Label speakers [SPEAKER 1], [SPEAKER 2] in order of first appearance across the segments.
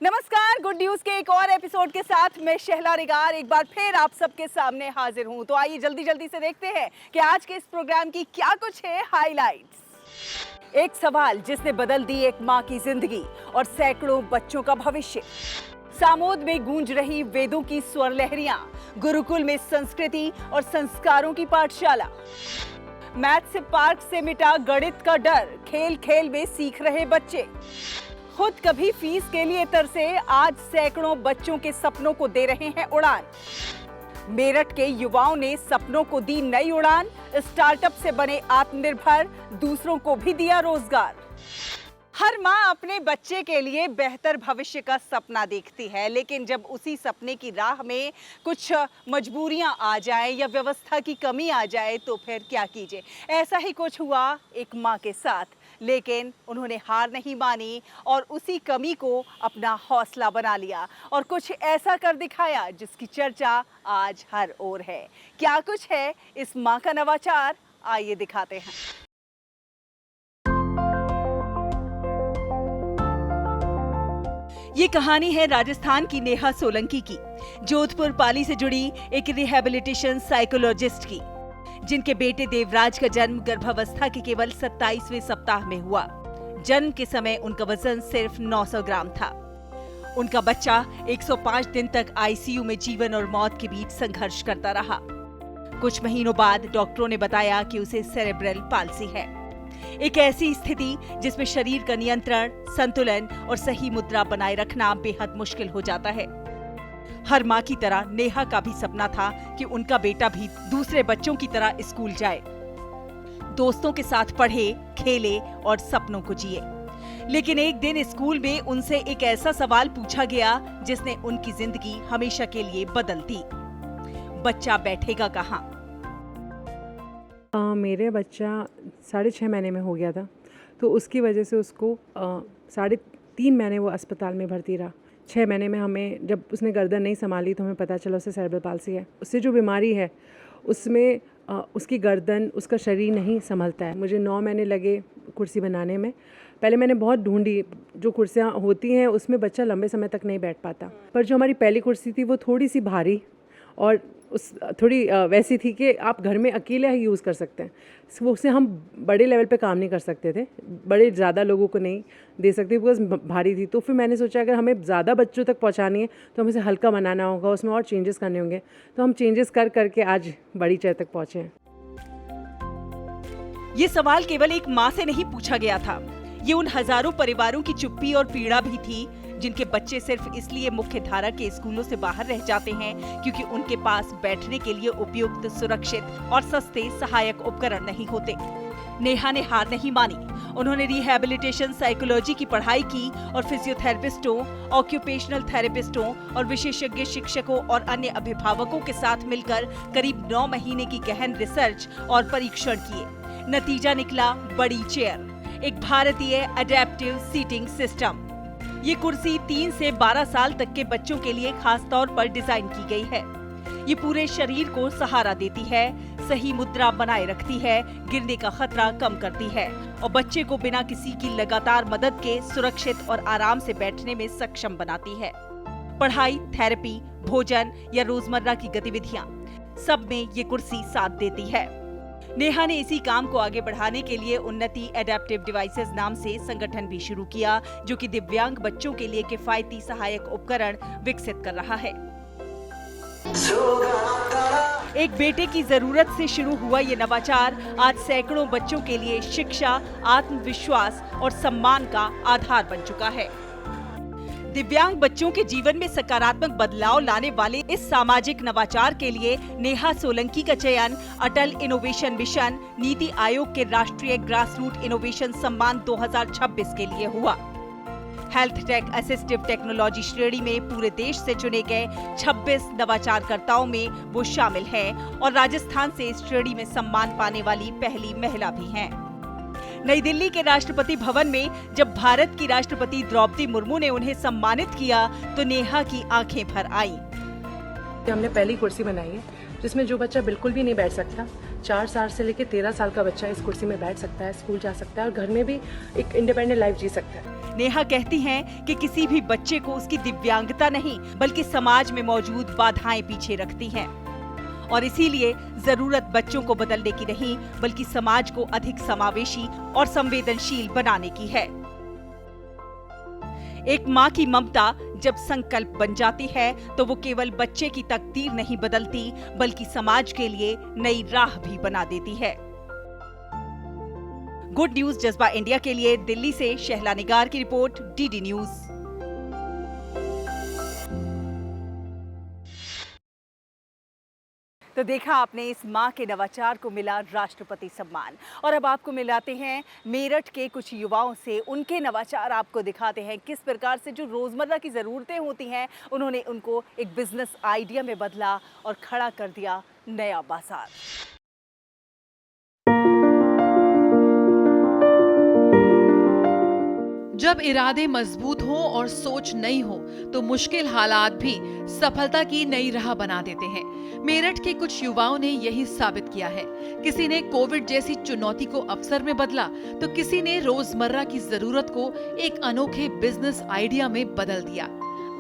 [SPEAKER 1] नमस्कार, good news के एक और एपिसोड के साथ मैं शहला रिगार एक बार फिर आप सबके सामने हाजिर हूं। तो आइए जल्दी से देखते हैं कि आज के इस प्रोग्राम की क्या कुछ है हाइलाइट्स। एक सवाल जिसने बदल दी एक मां की जिंदगी और सैकड़ों बच्चों का भविष्य। सामोद में गूंज रही वेदों की स्वर लहरियां, गुरुकुल में संस्कृति और संस्कारों की पाठशाला। मैथ से पार्क से मिटा गणित का डर, खेल खेल में सीख रहे बच्चे। खुद कभी फीस के लिए तरसे, आज सैकड़ों बच्चों के सपनों को दे रहे हैं उड़ान। मेरठ के युवाओं ने सपनों को दी नई उड़ान, स्टार्टअप से बने आत्मनिर्भर, दूसरों को भी दिया रोजगार। हर माँ अपने बच्चे के लिए बेहतर भविष्य का सपना देखती है, लेकिन जब उसी सपने की राह में कुछ मजबूरियां आ जाएं या व्यवस्था की कमी आ जाए तो फिर क्या कीजिए। ऐसा ही कुछ हुआ एक माँ के साथ, लेकिन उन्होंने हार नहीं मानी और उसी कमी को अपना हौसला बना लिया और कुछ ऐसा कर दिखाया जिसकी चर्चा आज हर ओर है। क्या कुछ है इस माँ का नवाचार, आइए दिखाते हैं। ये कहानी है राजस्थान की नेहा सोलंकी की, जोधपुर पाली से जुड़ी एक रिहैबिलिटेशन साइकोलॉजिस्ट की, जिनके बेटे देवराज का जन्म गर्भावस्था के केवल 27वें सप्ताह में हुआ। जन्म के समय उनका वजन सिर्फ 900 ग्राम था। उनका बच्चा 105 दिन तक आईसीयू में जीवन और मौत के बीच संघर्ष करता रहा। कुछ महीनों बाद डॉक्टरों ने बताया कि उसे सेरेब्रल पाल्सी है, एक ऐसी स्थिति जिसमें शरीर का नियंत्रण, संतुलन और सही मुद्रा बनाए रखना बेहद मुश्किल हो जाता है। हर माँ की तरह नेहा का भी सपना था कि उनका बेटा भी दूसरे बच्चों की तरह स्कूल जाए, दोस्तों के साथ पढ़े, खेले और सपनों को जिए। लेकिन एक दिन स्कूल में उनसे एक ऐसा सवाल पूछा गया जिसने उनकी जिंदगी हमेशा के लिए बदल दी। बच्चा बैठेगा कहाँ?
[SPEAKER 2] मेरे बच्चा 6.5 महीने में हो गया था, तो उसकी वजह से उसको 3.5 महीने वो अस्पताल में भर्ती रहा। 6 महीने में हमें जब उसने गर्दन नहीं संभाली तो हमें पता चला उसे सेरेब्रल पाल्सी है। उससे जो बीमारी है उसमें उसकी गर्दन, उसका शरीर नहीं संभलता है। मुझे 9 महीने लगे कुर्सी बनाने में। पहले मैंने बहुत ढूंढी, जो कुर्सियाँ होती हैं उसमें बच्चा लंबे समय तक नहीं बैठ पाता, पर जो हमारी पहली कुर्सी थी वो थोड़ी सी भारी और थोड़ी वैसी थी कि आप घर में अकेले ही यूज़ कर सकते हैं। उससे हम बड़े लेवल पे काम नहीं कर सकते थे, बड़े ज़्यादा लोगों को नहीं दे सकते बिकॉज भारी थी। तो फिर मैंने सोचा अगर हमें ज़्यादा बच्चों तक पहुंचानी है तो हमें इसे हल्का बनाना होगा, उसमें और चेंजेस करने होंगे। तो हम चेंजेस करके आज बड़ी चेयर तक पहुँचे हैं।
[SPEAKER 1] ये सवाल केवल एक माँ से नहीं पूछा गया था, ये उन हजारों परिवारों की चुप्पी और पीड़ा भी थी जिनके बच्चे सिर्फ इसलिए मुख्य धारा के स्कूलों से बाहर रह जाते हैं क्योंकि उनके पास बैठने के लिए उपयुक्त, सुरक्षित और सस्ते सहायक उपकरण नहीं होते। नेहा ने हार नहीं मानी। उन्होंने रिहैबिलिटेशन साइकोलॉजी की पढ़ाई की और फिजियोथेरेपिस्टों, ऑक्यूपेशनल थेरेपिस्टों और विशेषज्ञ शिक्षकों और अन्य अभिभावकों के साथ मिलकर करीब 9 महीने की गहन रिसर्च और परीक्षण किए। नतीजा निकला बड़ी चेयर, एक भारतीय अडेप्टिव सीटिंग सिस्टम। ये कुर्सी 3 से 12 साल तक के बच्चों के लिए खास तौर पर डिजाइन की गई है। ये पूरे शरीर को सहारा देती है, सही मुद्रा बनाए रखती है, गिरने का खतरा कम करती है और बच्चे को बिना किसी की लगातार मदद के सुरक्षित और आराम से बैठने में सक्षम बनाती है। पढ़ाई, थेरेपी, भोजन या रोजमर्रा की गतिविधियां, सब में ये कुर्सी साथ देती है। नेहा ने इसी काम को आगे बढ़ाने के लिए उन्नति एडेप्टिव डिवाइसेस नाम से संगठन भी शुरू किया, जो कि दिव्यांग बच्चों के लिए किफायती सहायक उपकरण विकसित कर रहा है। एक बेटे की जरूरत से शुरू हुआ ये नवाचार आज सैकड़ों बच्चों के लिए शिक्षा, आत्मविश्वास और सम्मान का आधार बन चुका है। दिव्यांग बच्चों के जीवन में सकारात्मक बदलाव लाने वाले इस सामाजिक नवाचार के लिए नेहा सोलंकी का चयन अटल इनोवेशन मिशन, नीति आयोग के राष्ट्रीय ग्रासरूट इनोवेशन सम्मान 2026 के लिए हुआ। हेल्थ टेक असिस्टिव टेक्नोलॉजी श्रेणी में पूरे देश से चुने गए 26 नवाचारकर्ताओं में वो शामिल हैं और राजस्थान से इस श्रेणी में सम्मान पाने वाली पहली महिला भी हैं। नई दिल्ली के राष्ट्रपति भवन में जब भारत की राष्ट्रपति द्रौपदी मुर्मू ने उन्हें सम्मानित किया तो नेहा की आंखें भर आईं।
[SPEAKER 2] हमने पहली कुर्सी बनाई है जिसमें जो बच्चा बिल्कुल भी नहीं बैठ सकता, 4 साल से लेकर 13 साल का बच्चा इस कुर्सी में बैठ सकता है, स्कूल जा सकता है और घर में भी एक इंडिपेंडेंट लाइफ जी सकता है।
[SPEAKER 1] नेहा कहती हैं कि किसी भी बच्चे को उसकी दिव्यांगता नहीं बल्कि समाज में मौजूद बाधाएं पीछे रखती हैं और इसीलिए जरूरत बच्चों को बदलने की नहीं बल्कि समाज को अधिक समावेशी और संवेदनशील बनाने की है। एक माँ की ममता जब संकल्प बन जाती है तो वो केवल बच्चे की तकदीर नहीं बदलती बल्कि समाज के लिए नई राह भी बना देती है। गुड न्यूज जज्बा इंडिया के लिए दिल्ली से शहला निगार की रिपोर्ट, डीडी न्यूज। तो देखा आपने, इस मां के नवाचार को मिला राष्ट्रपति सम्मान और अब आपको मिलाते हैं मेरठ के कुछ युवाओं से। उनके नवाचार आपको दिखाते हैं किस प्रकार से जो रोजमर्रा की जरूरतें होती हैं उन्होंने उनको एक बिजनेस आइडिया में बदला और खड़ा कर दिया नया बाजार।
[SPEAKER 3] जब इरादे मजबूत हो और सोच नई हो तो मुश्किल हालात भी सफलता की नई राह बना देते हैं। मेरठ के कुछ युवाओं ने यही साबित किया है। किसी ने कोविड जैसी चुनौती को अवसर में बदला तो किसी ने रोजमर्रा की जरूरत को एक अनोखे बिजनेस आइडिया में बदल दिया।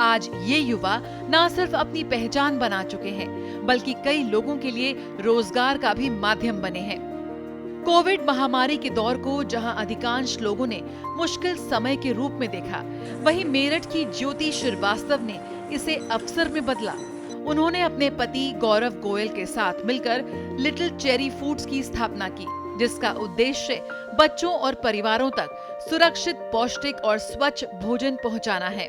[SPEAKER 3] आज ये युवा न सिर्फ अपनी पहचान बना चुके हैं बल्कि कई लोगों के लिए रोजगार का भी माध्यम बने हैं। कोविड महामारी के दौर को जहां अधिकांश लोगों ने मुश्किल समय के रूप में देखा, वहीं मेरठ की ज्योति श्रीवास्तव ने इसे अवसर में बदला। उन्होंने अपने पति गौरव गोयल के साथ मिलकर लिटिल चेरी फूड्स की स्थापना की, जिसका उद्देश्य बच्चों और परिवारों तक सुरक्षित, पौष्टिक और स्वच्छ भोजन पहुंचाना है।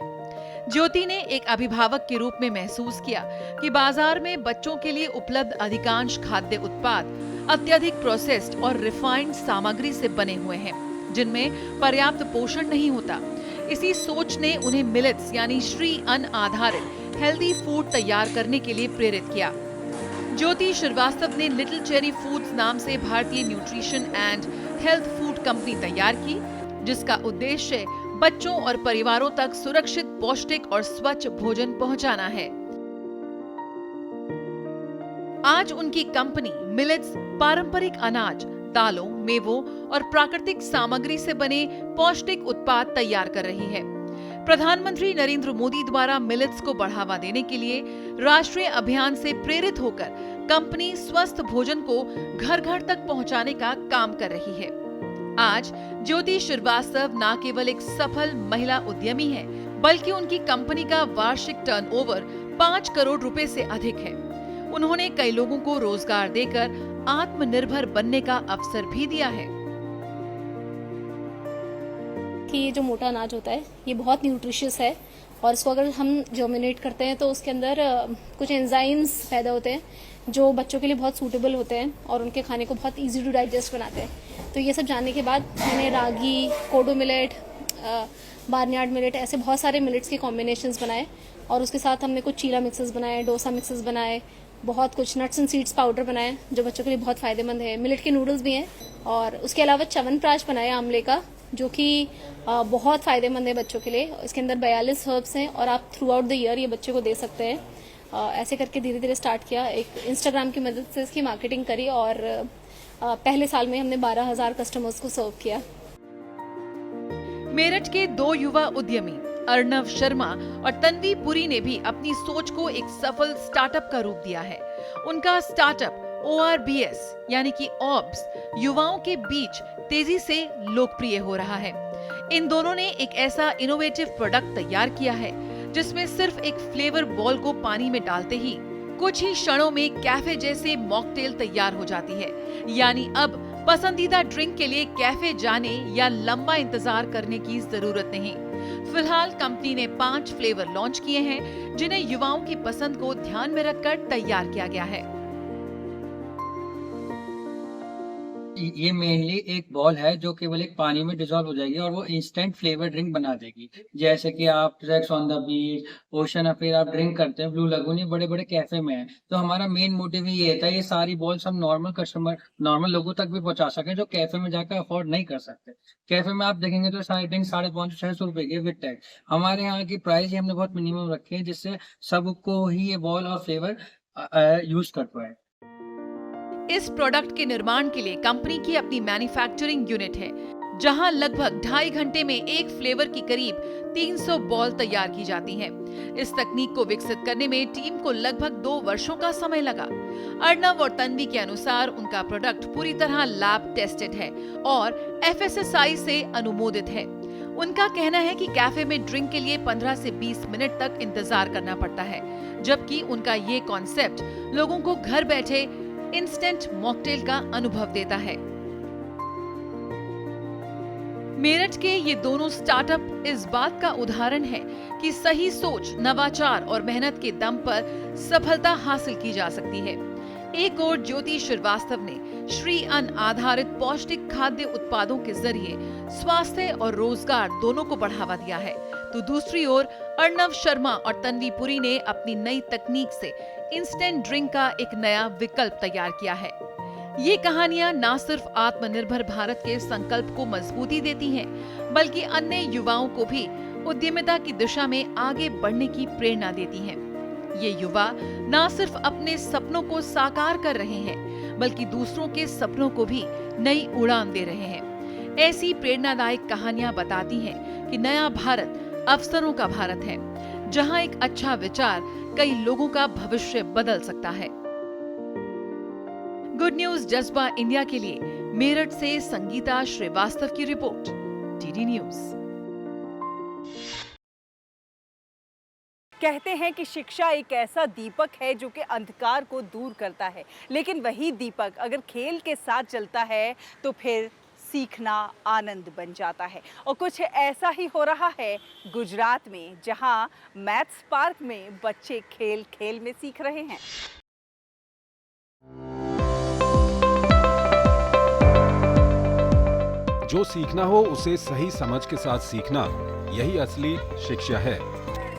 [SPEAKER 3] ज्योति ने एक अभिभावक के रूप में महसूस किया कि बाजार में बच्चों के लिए उपलब्ध अधिकांश खाद्य उत्पाद अत्यधिक प्रोसेस्ड और रिफाइंड सामग्री से बने हुए हैं, जिनमें पर्याप्त पोषण नहीं होता। इसी सोच ने उन्हें मिलेट्स यानी श्री अन्न आधारित हेल्दी फूड तैयार करने के लिए प्रेरित किया। ज्योति श्रीवास्तव ने लिटिल चेरी फूड्स नाम से भारतीय nutrition and health food company तैयार की, जिसका उद्देश्य बच्चों और परिवारों तक सुरक्षित, पौष्टिक और स्वच्छ भोजन पहुंचाना है। आज उनकी कंपनी मिलेट्स पारंपरिक अनाज, दालों, मेवों और प्राकृतिक सामग्री से बने पौष्टिक उत्पाद तैयार कर रही है। प्रधानमंत्री नरेंद्र मोदी द्वारा मिलेट्स को बढ़ावा देने के लिए राष्ट्रीय अभियान से प्रेरित होकर कंपनी स्वस्थ भोजन को घर घर तक पहुंचाने का काम कर रही है। आज ज्योति श्रीवास्तव न केवल एक सफल महिला उद्यमी है, बल्कि उनकी कंपनी का वार्षिक टर्नओवर 5 करोड़ रुपए से अधिक है। उन्होंने कई लोगों को रोजगार देकर आत्मनिर्भर बनने का अवसर भी दिया है।
[SPEAKER 4] कि ये जो मोटा अनाज होता है ये बहुत न्यूट्रिशियस है और इसको अगर हम जर्मिनेट करते हैं तो उसके अंदर कुछ एंजाइम्स पैदा होते हैं जो बच्चों के लिए बहुत सूटेबल होते हैं और उनके खाने को बहुत इजी टू डाइजेस्ट बनाते हैं। तो ये सब जानने के बाद मैंने रागी, कोडो मिलेट, बार्नयार्ड मिलेट, ऐसे बहुत सारे मिलेट्स के कॉम्बिनेशंस बनाए और उसके साथ हमने कुछ चीला मिक्सेस बनाए, डोसा मिक्सेस बनाए, बहुत कुछ नट्स एंड सीड्स पाउडर बनाए जो बच्चों के लिए बहुत फायदेमंद है। मिलेट के नूडल्स भी हैं और उसके अलावा च्यवनप्राश बनाया आंवले का, जो कि बहुत फायदेमंद है बच्चों के लिए। इसके अंदर 42 हर्ब्स हैं और आप थ्रू आउट द ईयर ये बच्चे को दे सकते हैं। ऐसे करके धीरे धीरे स्टार्ट किया। एक इंस्टाग्राम की मदद से इसकी मार्केटिंग करी और पहले साल में हमने 12,000 कस्टमर्स को सर्व किया।
[SPEAKER 3] मेरठ के 2 युवा उद्यमी अर्णव शर्मा और तन्वी पुरी ने भी अपनी सोच को एक सफल स्टार्टअप का रूप दिया है। उनका स्टार्टअप ORBS यानी कि ऑब्स युवाओं के बीच तेजी से लोकप्रिय हो रहा है। इन दोनों ने एक ऐसा इनोवेटिव प्रोडक्ट तैयार किया है जिसमें सिर्फ एक फ्लेवर बॉल को पानी में डालते ही कुछ ही क्षणों में कैफे जैसे मॉकटेल तैयार हो जाती है। यानी अब पसंदीदा ड्रिंक के लिए कैफे जाने या लंबा इंतजार करने की जरूरत नहीं। फिलहाल कंपनी ने 5 फ्लेवर लॉन्च किए हैं जिन्हें युवाओं की पसंद को ध्यान में रखकर तैयार किया गया है।
[SPEAKER 5] ये मेनली एक बॉल है जो केवल एक पानी में डिसॉल्व हो जाएगी और वो इंस्टेंट फ्लेवर ड्रिंक बना देगी। जैसे कि आप tracks on the beach, ocean affair आप ड्रिंक करते हैं, ब्लू लगून, ये बड़े बड़े कैफे में है। तो हमारा मेन मोटिव ये था ये सारी बॉल्स हम नॉर्मल कस्टमर, नॉर्मल लोगों तक भी पहुंचा सकें जो कैफे में जाकर अफोर्ड नहीं कर सकते। कैफे में आप देखेंगे तो सारी ड्रिंक 550-600 रुपए की विद टैक्स। हमारे यहाँ की प्राइस ही हमने बहुत मिनिमम रखी है जिससे सबको ही ये बॉल और फ्लेवर यूज कर पाए।
[SPEAKER 3] इस प्रोडक्ट के निर्माण के लिए कंपनी की अपनी मैन्युफैक्चरिंग यूनिट है। जहां लगभग 2.5 घंटे में एक फ्लेवर की करीब 300 बॉल तैयार की जाती हैं। इस तकनीक को विकसित करने में टीम को लगभग 2 वर्षों का समय लगा। अर्नव और तन्वी के अनुसार उनका प्रोडक्ट पूरी तरह लैब टेस्टेड है और FSSAI से अनुमोदित है। उनका कहना है कि कैफे में ड्रिंक के लिए 15 से 20 मिनट तक इंतजार करना पड़ता है, जबकि उनका ये कॉन्सेप्ट लोगों को घर बैठे इंस्टेंट मॉकटेल का अनुभव देता है। मेरठ के ये दोनों स्टार्टअप इस बात का उदाहरण है कि सही सोच, नवाचार और मेहनत के दम पर सफलता हासिल की जा सकती है। एक और ज्योति श्रीवास्तव ने श्री अन्न आधारित पौष्टिक खाद्य उत्पादों के जरिए स्वास्थ्य और रोजगार दोनों को बढ़ावा दिया है, तो दूसरी ओर अर्नव शर्मा और तन्वी पुरी ने अपनी नई तकनीक से इंस्टेंट ड्रिंक का एक नया विकल्प तैयार किया है। ये कहानियां न सिर्फ आत्मनिर्भर भारत के संकल्प को मजबूती देती हैं, बल्कि अन्य युवाओं को भी उद्यमिता की दिशा में आगे बढ़ने की प्रेरणा देती हैं। ये युवा न सिर्फ अपने सपनों को साकार कर रहे हैं, बल्कि दूसरों के सपनों को भी नई उड़ान दे रहे हैं। ऐसी प्रेरणादायक कहानियां बताती हैं कि नया भारत अवसरों का भारत है, जहां एक अच्छा विचार कई लोगों का भविष्य बदल सकता है। गुड न्यूज जज्बा इंडिया के लिए मेरठ से संगीता श्रीवास्तव की रिपोर्ट, DD न्यूज।
[SPEAKER 1] कहते हैं कि शिक्षा एक ऐसा दीपक है जो कि अंधकार को दूर करता है, लेकिन वही दीपक अगर खेल के साथ जलता है तो फिर सीखना आनंद बन जाता है। और कुछ ऐसा ही हो रहा है गुजरात में, जहां मैथ्स पार्क में बच्चे खेल खेल में सीख रहे हैं।
[SPEAKER 6] जो सीखना हो उसे सही समझ के साथ सीखना, यही असली शिक्षा है।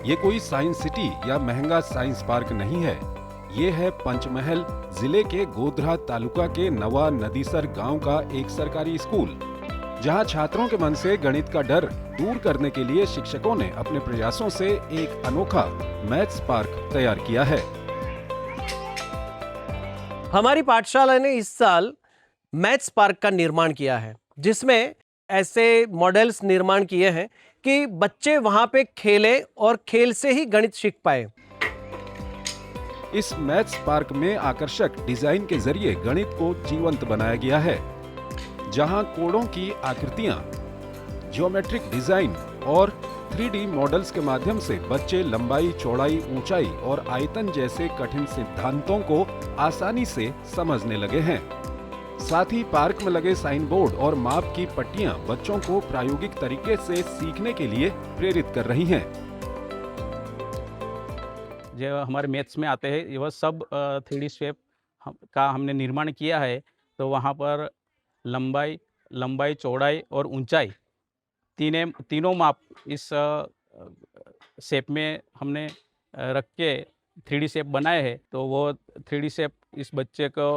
[SPEAKER 6] ये कोई साइंस सिटी या महंगा साइंस पार्क नहीं है। ये है पंचमहल जिले के गोधरा तालुका के नवा नदीसर गांव का एक सरकारी स्कूल, जहां छात्रों के मन से गणित का डर दूर करने के लिए शिक्षकों ने अपने प्रयासों से एक अनोखा मैथ्स पार्क तैयार किया है।
[SPEAKER 7] हमारी पाठशाला ने इस साल मैथ्स पार्क का निर्माण किया है, जिसमें ऐसे मॉडल्स निर्माण किए हैं कि बच्चे वहां पे खेलें और खेल से ही गणित सीख पाए।
[SPEAKER 6] इस मैथ्स पार्क में आकर्षक डिजाइन के जरिए गणित को जीवंत बनाया गया है, जहां कोड़ों की आकृतियां, ज्योमेट्रिक डिजाइन और 3D मॉडल्स के माध्यम से बच्चे लंबाई, चौड़ाई, ऊंचाई और आयतन जैसे कठिन सिद्धांतों को आसानी से समझने लगे हैं। साथ ही पार्क में लगे साइन बोर्ड और माप की पट्टियां बच्चों को प्रायोगिक तरीके से सीखने के लिए प्रेरित कर रही हैं।
[SPEAKER 8] जो हमारे मैथ्स में आते हैं वह सब 3D शेप का हमने निर्माण किया है। तो वहाँ पर लंबाई, चौड़ाई और ऊंचाई तीनों माप इस शेप में हमने रख के 3D शेप बनाए हैं। तो वो 3D शेप इस बच्चे को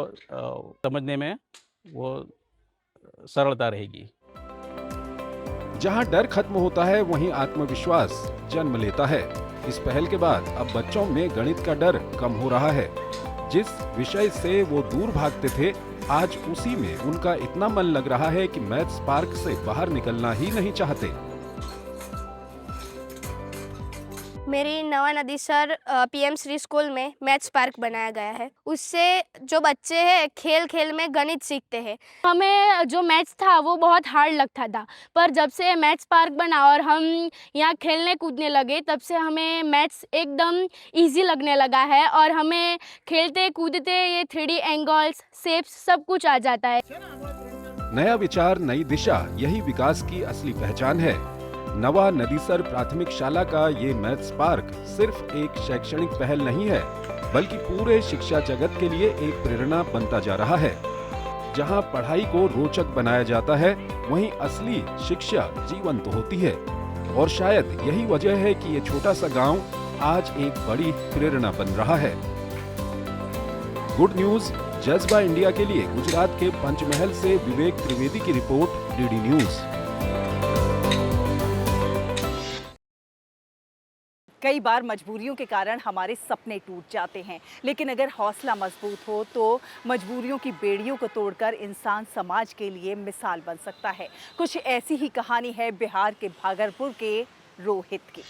[SPEAKER 8] समझने में वो सरलता रहेगी।
[SPEAKER 6] जहां डर खत्म होता है, वहीं आत्मविश्वास जन्म लेता है। इस पहल के बाद अब बच्चों में गणित का डर कम हो रहा है। जिस विषय से वो दूर भागते थे, आज उसी में उनका इतना मन लग रहा है कि मैथ्स पार्क से बाहर निकलना ही नहीं चाहते।
[SPEAKER 9] मेरी नवा नदीसर PM श्री स्कूल में मैथ्स पार्क बनाया गया है। उससे जो बच्चे हैं खेल खेल में गणित सीखते हैं। हमें जो मैथ्स था वो बहुत हार्ड लगता था, पर जब से मैथ्स पार्क बना और हम यहाँ खेलने कूदने लगे, तब से हमें मैथ्स एकदम इजी लगने लगा है और हमें खेलते कूदते ये 3D एंगल्स, शेप्स सब कुछ आ जाता है।
[SPEAKER 6] नया विचार, नई दिशा, यही विकास की असली पहचान है। नवा नदीसर प्राथमिक शाला का ये मैथ्स पार्क सिर्फ एक शैक्षणिक पहल नहीं है, बल्कि पूरे शिक्षा जगत के लिए एक प्रेरणा बनता जा रहा है। जहां पढ़ाई को रोचक बनाया जाता है, वहीं असली शिक्षा जीवंत होती है। और शायद यही वजह है कि ये छोटा सा गांव आज एक बड़ी प्रेरणा बन रहा है। गुड न्यूज जज्बा इंडिया के लिए गुजरात के पंचमहल से विवेक त्रिवेदी की रिपोर्ट, DD न्यूज।
[SPEAKER 1] कई बार मजबूरियों के कारण हमारे सपने टूट जाते हैं, लेकिन अगर हौसला मजबूत हो तो मजबूरियों की बेड़ियों को तोड़कर इंसान समाज के लिए मिसाल बन सकता है। कुछ ऐसी ही कहानी है बिहार के भागलपुर के रोहित की।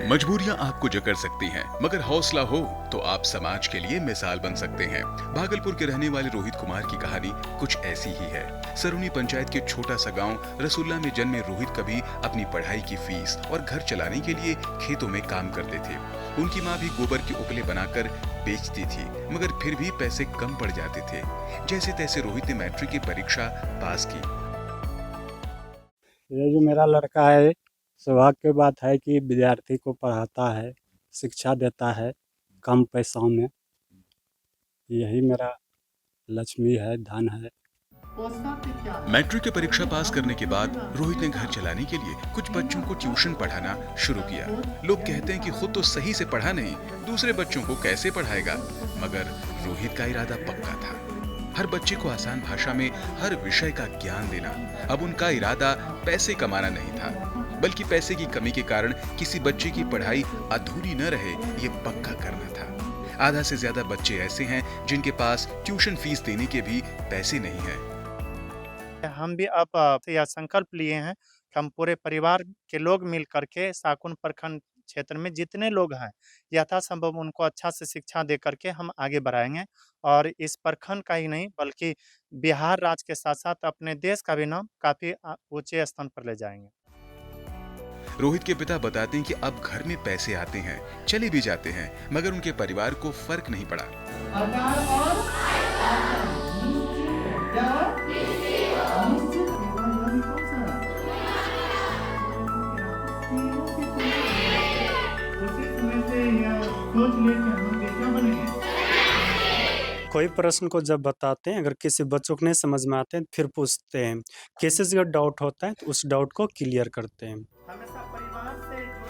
[SPEAKER 10] मजबूरियां आपको जकड़ सकती हैं, मगर हौसला हो तो आप समाज के लिए मिसाल बन सकते हैं। भागलपुर के रहने वाले रोहित कुमार की कहानी कुछ ऐसी ही है। सरुनी पंचायत के छोटा सा गांव रसुल्ला में जन्मे रोहित कभी अपनी पढ़ाई की फीस और घर चलाने के लिए खेतों में काम करते थे। उनकी माँ भी गोबर के उपले बनाकर बेचती थी, मगर फिर भी पैसे कम पड़ जाते थे। जैसे तैसे रोहित ने मैट्रिक की परीक्षा पास की।
[SPEAKER 11] ये जो मेरा लड़का है, सौभाग्य की बात है कि विद्यार्थी को पढ़ाता है, शिक्षा देता है कम पैसों में। यही मेरा लक्ष्मी है, धन है।
[SPEAKER 10] मैट्रिक की परीक्षा पास करने के बाद रोहित ने घर चलाने के लिए कुछ बच्चों को ट्यूशन पढ़ाना शुरू किया। लोग कहते हैं कि खुद तो सही से पढ़ा नहीं, दूसरे बच्चों को कैसे पढ़ाएगा, मगर रोहित का इरादा पक्का था। हर बच्चे को आसान भाषा में हर विषय का ज्ञान देना। अब उनका इरादा पैसे कमाना नहीं था, बल्कि पैसे की कमी के कारण किसी बच्चे की पढ़ाई अधूरी न रहे, ये पक्का करना था। आधा से ज्यादा बच्चे ऐसे हैं जिनके पास ट्यूशन फीस देने के भी पैसे नहीं हैं।
[SPEAKER 12] हम भी अब यह संकल्प लिए हैं कि हम पूरे परिवार के लोग मिल करके साकुन प्रखंड क्षेत्र में जितने लोग हैं यथासंभव उनको अच्छा से शिक्षा दे करके हम आगे बढ़ाएंगे और इस प्रखंड का ही नहीं बल्कि बिहार राज्य के साथ साथ अपने देश का भी नाम काफी ऊंचे स्थान पर ले जाएंगे।
[SPEAKER 10] रोहित के पिता बताते हैं कि अब घर में पैसे आते हैं, चले भी जाते हैं, मगर उनके परिवार को फर्क नहीं पड़ा।
[SPEAKER 11] कोई प्रश्न को जब बताते हैं, अगर किसी बच्चों को नहीं समझ में आते हैं फिर पूछते हैं, किसी से डाउट होता है तो उस डाउट को क्लियर करते हैं।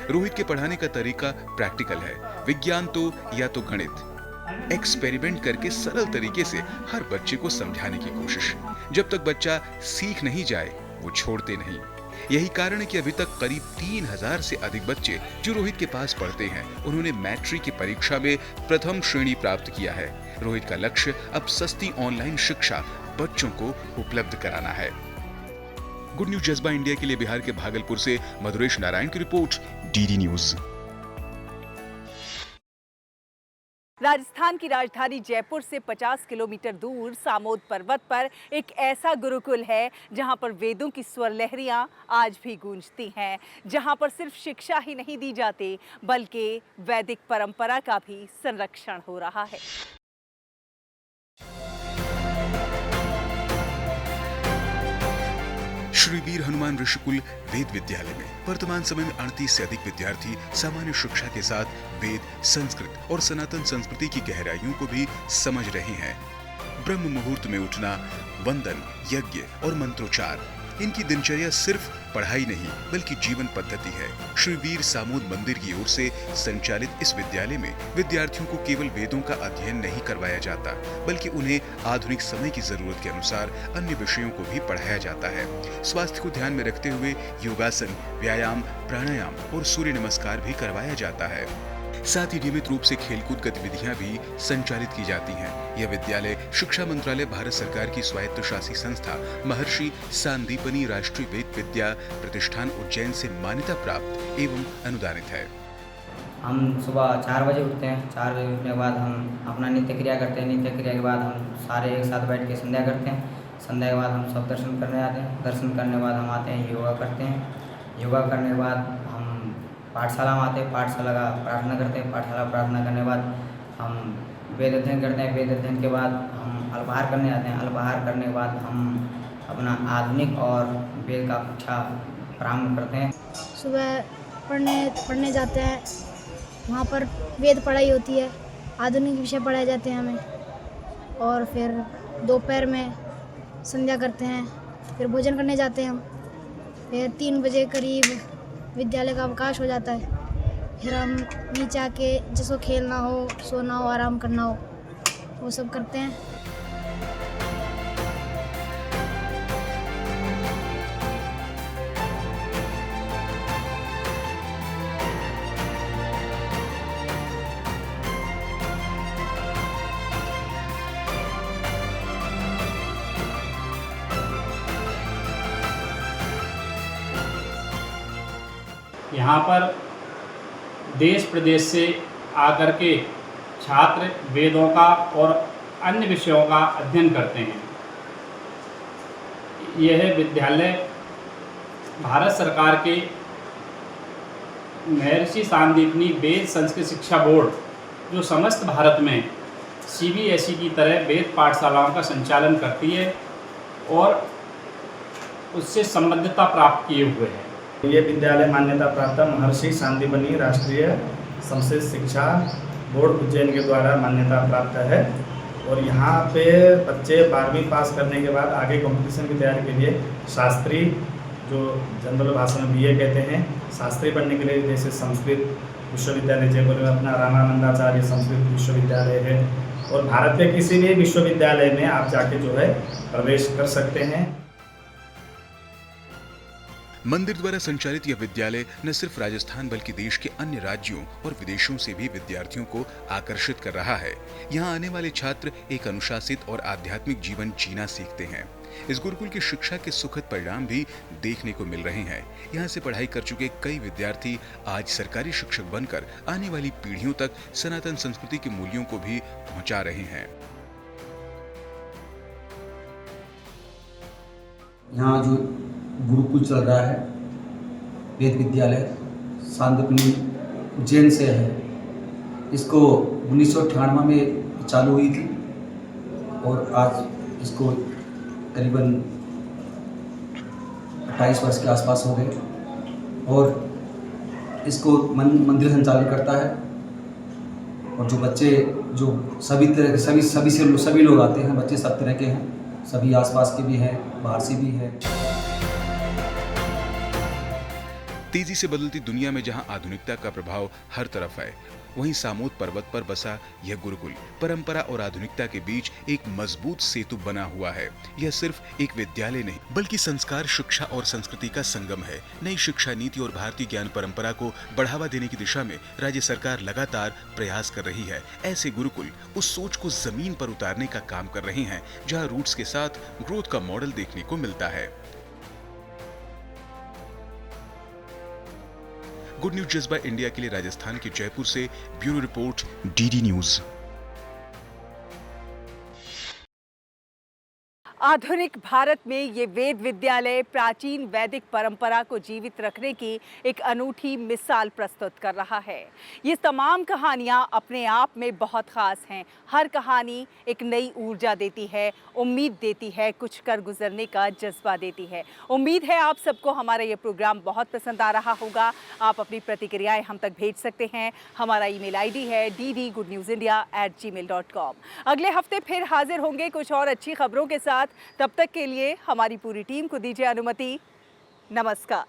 [SPEAKER 10] रोहित के पढ़ाने का तरीका प्रैक्टिकल है। विज्ञान तो या तो गणित, एक्सपेरिमेंट करके सरल तरीके से हर बच्चे को समझाने की कोशिश। जब तक बच्चा सीख नहीं जाए वो छोड़ते नहीं। यही कारण है कि अभी तक करीब 3000 से अधिक बच्चे जो रोहित के पास पढ़ते हैं, उन्होंने मैट्रिक की परीक्षा में प्रथम श्रेणी प्राप्त किया है। रोहित का लक्ष्य अब सस्ती ऑनलाइन शिक्षा बच्चों को उपलब्ध कराना है। गुड न्यूज जज्बा इंडिया के लिए बिहार के भागलपुर से मधुरेश नारायण की रिपोर्ट, डीडी न्यूज।
[SPEAKER 1] राजस्थान की राजधानी जयपुर से 50 किलोमीटर दूर सामोद पर्वत पर एक ऐसा गुरुकुल है जहां पर वेदों की स्वर लहरियां आज भी गूंजती हैं, जहां पर सिर्फ शिक्षा ही नहीं दी जाती बल्कि वैदिक परंपरा का भी संरक्षण हो रहा है।
[SPEAKER 10] श्री वीर हनुमान ऋषिकुल वेद विद्यालय में वर्तमान समय में 38 से अधिक विद्यार्थी सामान्य शिक्षा के साथ वेद, संस्कृत और सनातन संस्कृति की गहराइयों को भी समझ रहे हैं। ब्रह्म मुहूर्त में उठना, वंदन, यज्ञ और मंत्रोच्चार, इनकी दिनचर्या सिर्फ पढ़ाई नहीं बल्कि जीवन पद्धति है। श्री वीर सामोद मंदिर की ओर से संचालित इस विद्यालय में विद्यार्थियों को केवल वेदों का अध्ययन नहीं करवाया जाता बल्कि उन्हें आधुनिक समय की जरूरत के अनुसार अन्य विषयों को भी पढ़ाया जाता है। स्वास्थ्य को ध्यान में रखते हुए योगासन, व्यायाम, प्राणायाम और सूर्य नमस्कार भी करवाया जाता है। साथ ही नियमित रूप से खेलकूद गतिविधियां भी संचालित की जाती हैं। यह विद्यालय शिक्षा मंत्रालय, भारत सरकार की स्वायत्तशासी संस्था महर्षि सांदीपनी राष्ट्रीय वेद विद्या प्रतिष्ठान उज्जैन से मान्यता प्राप्त एवं अनुदानित है।
[SPEAKER 13] हम सुबह 4 बजे उठते हैं। 4 बजे उठने के बाद हम अपना नित्य क्रिया करते हैं। नित्य क्रिया के बाद हम सारे एक साथ बैठ के संध्या करते हैं। संध्या के बाद हम सब दर्शन करने आते हैं। दर्शन करने के बाद हम आते हैं, योगा करते हैं। योगा करने के बाद हम पाठशाला में आते हैं। पाठशाला का प्रार्थना करते हैं। पाठशाला प्रार्थना करने के बाद हम वेद अध्ययन करते हैं। वेद अध्ययन के बाद हम अल्पाहार करने आते हैं। अल्पाहार करने के बाद हम अपना आधुनिक और वेद का कक्षा प्रारंभ करते हैं।
[SPEAKER 14] सुबह पढ़ने जाते हैं, वहाँ पर वेद पढ़ाई होती है, आधुनिक विषय पढ़ाए जाते हैं हमें। और फिर दोपहर में संध्या करते हैं, फिर भोजन करने जाते हैं हम। फिर 3 बजे करीब विद्यालय का अवकाश हो जाता है। फिर हम नीचे आके जिसको खेलना हो, सोना हो, आराम करना हो, वो सब करते हैं।
[SPEAKER 8] यहाँ पर देश प्रदेश से आकर के छात्र वेदों का और अन्य विषयों का अध्ययन करते हैं। यह विद्यालय भारत सरकार के महर्षि सांदीपनी वेद संस्कृत शिक्षा बोर्ड जो समस्त भारत में CBSE की तरह वेद पाठशालाओं का संचालन करती है और उससे संबद्धता प्राप्त किए हुए हैं।
[SPEAKER 15] ये विद्यालय मान्यता प्राप्त महर्षि सांदीपनी राष्ट्रीय संस्कृत शिक्षा बोर्ड उज्जैन के द्वारा मान्यता प्राप्त है और यहाँ पे बच्चे 12वीं पास करने के बाद आगे कंपटीशन की तैयारी के लिए शास्त्री, जो जनरल भाषा में BA कहते हैं, शास्त्री पढ़ने के लिए जैसे संस्कृत विश्वविद्यालय जयपुर में अपना रामानंदाचार्य संस्कृत विश्वविद्यालय है और भारत के किसी भी विश्वविद्यालय में आप जाके जो है प्रवेश कर सकते हैं।
[SPEAKER 10] मंदिर द्वारा संचालित यह विद्यालय न सिर्फ राजस्थान बल्कि देश के अन्य राज्यों और विदेशों से भी विद्यार्थियों को आकर्षित कर रहा है। यहाँ आने वाले छात्र एक अनुशासित और आध्यात्मिक जीवन जीना सीखते हैं। इस गुरुकुल की शिक्षा के सुखद परिणाम भी देखने को मिल रहे हैं। यहाँ से पढ़ाई कर चुके कई विद्यार्थी आज सरकारी शिक्षक बनकर आने वाली पीढ़ियों तक सनातन संस्कृति के मूल्यों को भी पहुंचा रहे हैं।
[SPEAKER 16] यहाँ जो गुरुकुल चल रहा है वेद विद्यालय सांदीपनी उज्जैन से है, इसको 1998 में चालू हुई थी और आज इसको करीबन 28 वर्ष के आसपास हो गए और इसको मंदिर संचालन करता है और जो बच्चे जो सभी तरह के सभी लोग आते हैं, बच्चे सब तरह के हैं, सभी आसपास के भी हैं, बाहर से भी हैं।
[SPEAKER 10] तेजी से बदलती दुनिया में जहां आधुनिकता का प्रभाव हर तरफ है, वहीं सामोद पर्वत पर बसा यह गुरुकुल परंपरा और आधुनिकता के बीच एक मजबूत सेतु बना हुआ है। यह सिर्फ एक विद्यालय नहीं बल्कि संस्कार, शिक्षा और संस्कृति का संगम है। नई शिक्षा नीति और भारतीय ज्ञान परंपरा को बढ़ावा देने की दिशा में राज्य सरकार लगातार प्रयास कर रही है। ऐसे गुरुकुल उस सोच को जमीन पर उतारने का काम कर रहे हैं जहाँ रूट्स के साथ ग्रोथ का मॉडल देखने को मिलता है। गुड न्यूज जज्बा इंडिया के लिए राजस्थान के जयपुर से ब्यूरो रिपोर्ट DD न्यूज।
[SPEAKER 1] आधुनिक भारत में ये वेद विद्यालय प्राचीन वैदिक परंपरा को जीवित रखने की एक अनूठी मिसाल प्रस्तुत कर रहा है। ये तमाम कहानियाँ अपने आप में बहुत ख़ास हैं। हर कहानी एक नई ऊर्जा देती है, उम्मीद देती है, कुछ कर गुजरने का जज्बा देती है। उम्मीद है आप सबको हमारा ये प्रोग्राम बहुत पसंद आ रहा होगा। आप अपनी प्रतिक्रियाएं हम तक भेज सकते हैं। हमारा ईमेल ID है ddgoodnewsindia@gmail.com। अगले हफ्ते फिर हाजिर होंगे कुछ और अच्छी खबरों के साथ। तब तक के लिए हमारी पूरी टीम को दीजिए अनुमति। नमस्कार।